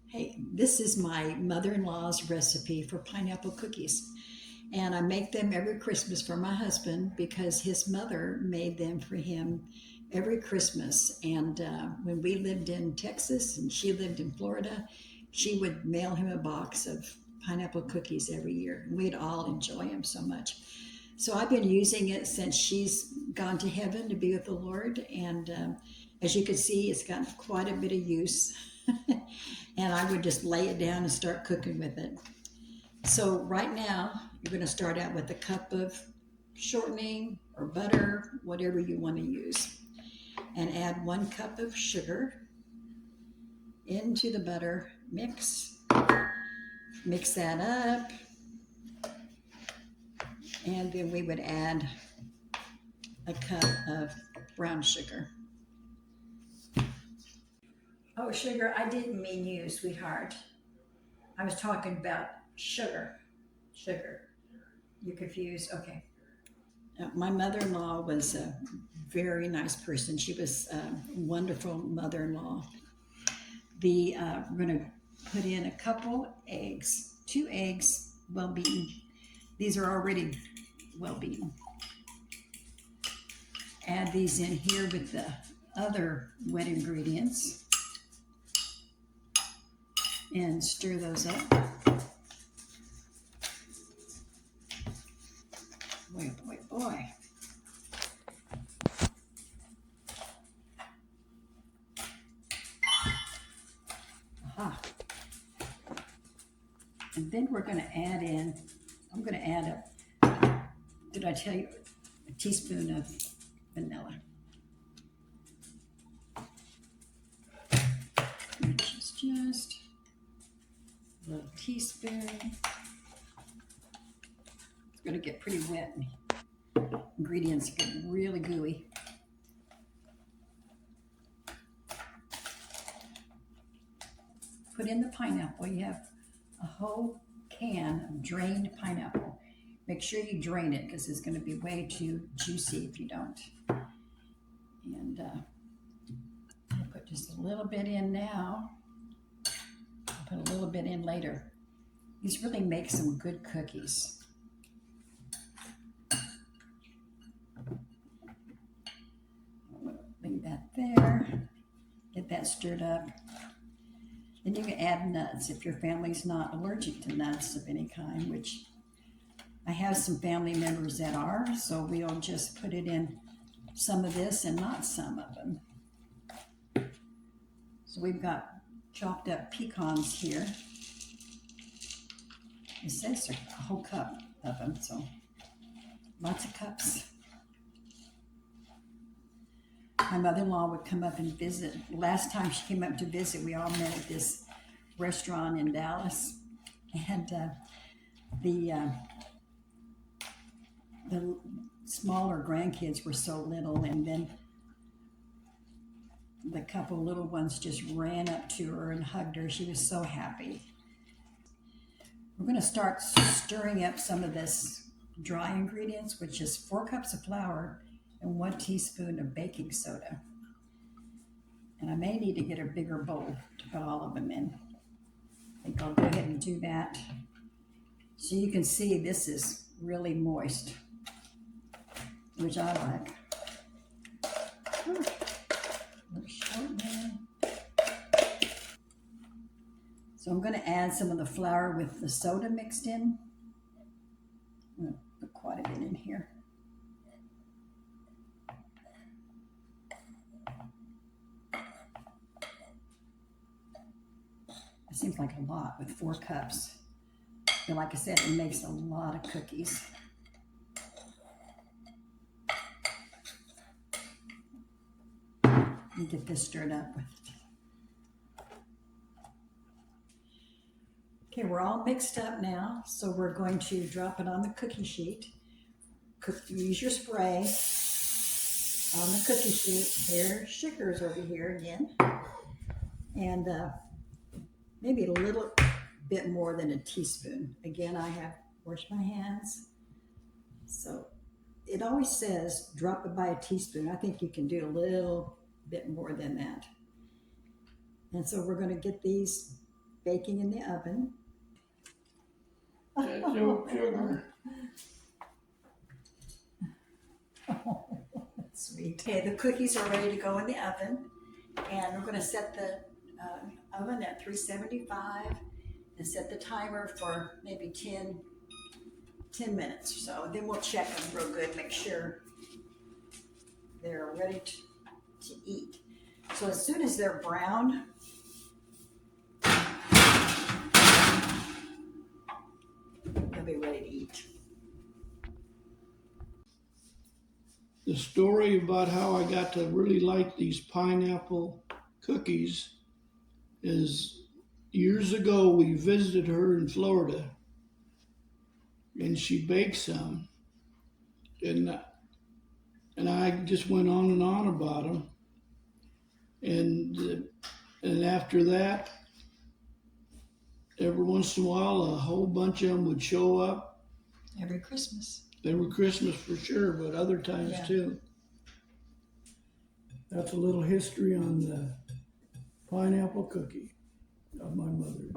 Hey, this is my mother-in-law's recipe for pineapple cookies. And I make them every Christmas for my husband because his mother made them for him every Christmas. And when we lived in Texas and she lived in Florida, she would mail him a box of pineapple cookies every year. And we'd all enjoy them so much. So I've been using it since she's gone to heaven to be with the Lord. And as you can see, it's gotten quite a bit of use. And I would just lay it down and start cooking with it. So right now, you're going to start out with a cup of shortening or butter, whatever you want to use, and add 1 cup of sugar into the butter. Mix that up, and then we would add a cup of brown sugar. Oh, sugar, I didn't mean you, sweetheart. I was talking about sugar. Sugar. You're confused? Okay. My mother-in-law was a very nice person. She was a wonderful mother-in-law. We're going to put in a couple eggs, 2 eggs, well beaten. These are already well beaten. Add these in here with the other wet ingredients and stir those up. Boy, boy, boy. Aha. And then we're going to add in, I'm going to add did I tell you, a teaspoon of vanilla. Which is just a little teaspoon. It's going to get pretty wet. Ingredients get really gooey. Put in the pineapple. You have a whole can of drained pineapple. Make sure you drain it because it's going to be way too juicy if you don't. And I'll put just a little bit in now. I'll put a little bit in later. These really make some good cookies. Leave that there. Get that stirred up. Then you can add nuts if your family's not allergic to nuts of any kind, which I have some family members that are, so we'll just put it in some of this and not some of them. So we've got chopped up pecans here. It says a whole cup of them, so lots of cups. My mother-in-law would come up and visit. Last time she came up to visit, we all met at this restaurant in Dallas, and the smaller grandkids were so little, and then the couple little ones just ran up to her and hugged her. She was so happy. We're going to start stirring up some of this dry ingredients, which is 4 cups of flour and 1 teaspoon of baking soda. And I may need to get a bigger bowl to put all of them in. I think I'll go ahead and do that. So you can see this is really moist, which I like. So I'm going to add some of the flour with the soda mixed in. I'm going to put quite a bit in here. It seems like a lot with 4 cups. But like I said, it makes a lot of cookies. And get this stirred up with. Okay, we're all mixed up now, so we're going to drop it on the cookie sheet. Use your spray on the cookie sheet. There, sugar's over here again. And maybe a little bit more than a teaspoon. Again, I have washed my hands. So it always says drop it by a teaspoon. I think you can do a little bit more than that. And so we're going to get these baking in the oven. That's no sugar. Sweet. Okay, the cookies are ready to go in the oven, and we're going to set the oven at 375 and set the timer for maybe 10 minutes or so. Then we'll check them real good, make sure they're ready to eat. So as soon as they're brown, they'll be ready to eat. The story about how I got to really like these pineapple cookies is years ago we visited her in Florida and she baked some and I just went on about them and after that every once in a while a whole bunch of them would show up Every Christmas. They were Christmas for sure, but other times too. That's a little history on the pineapple cookie of my mother's.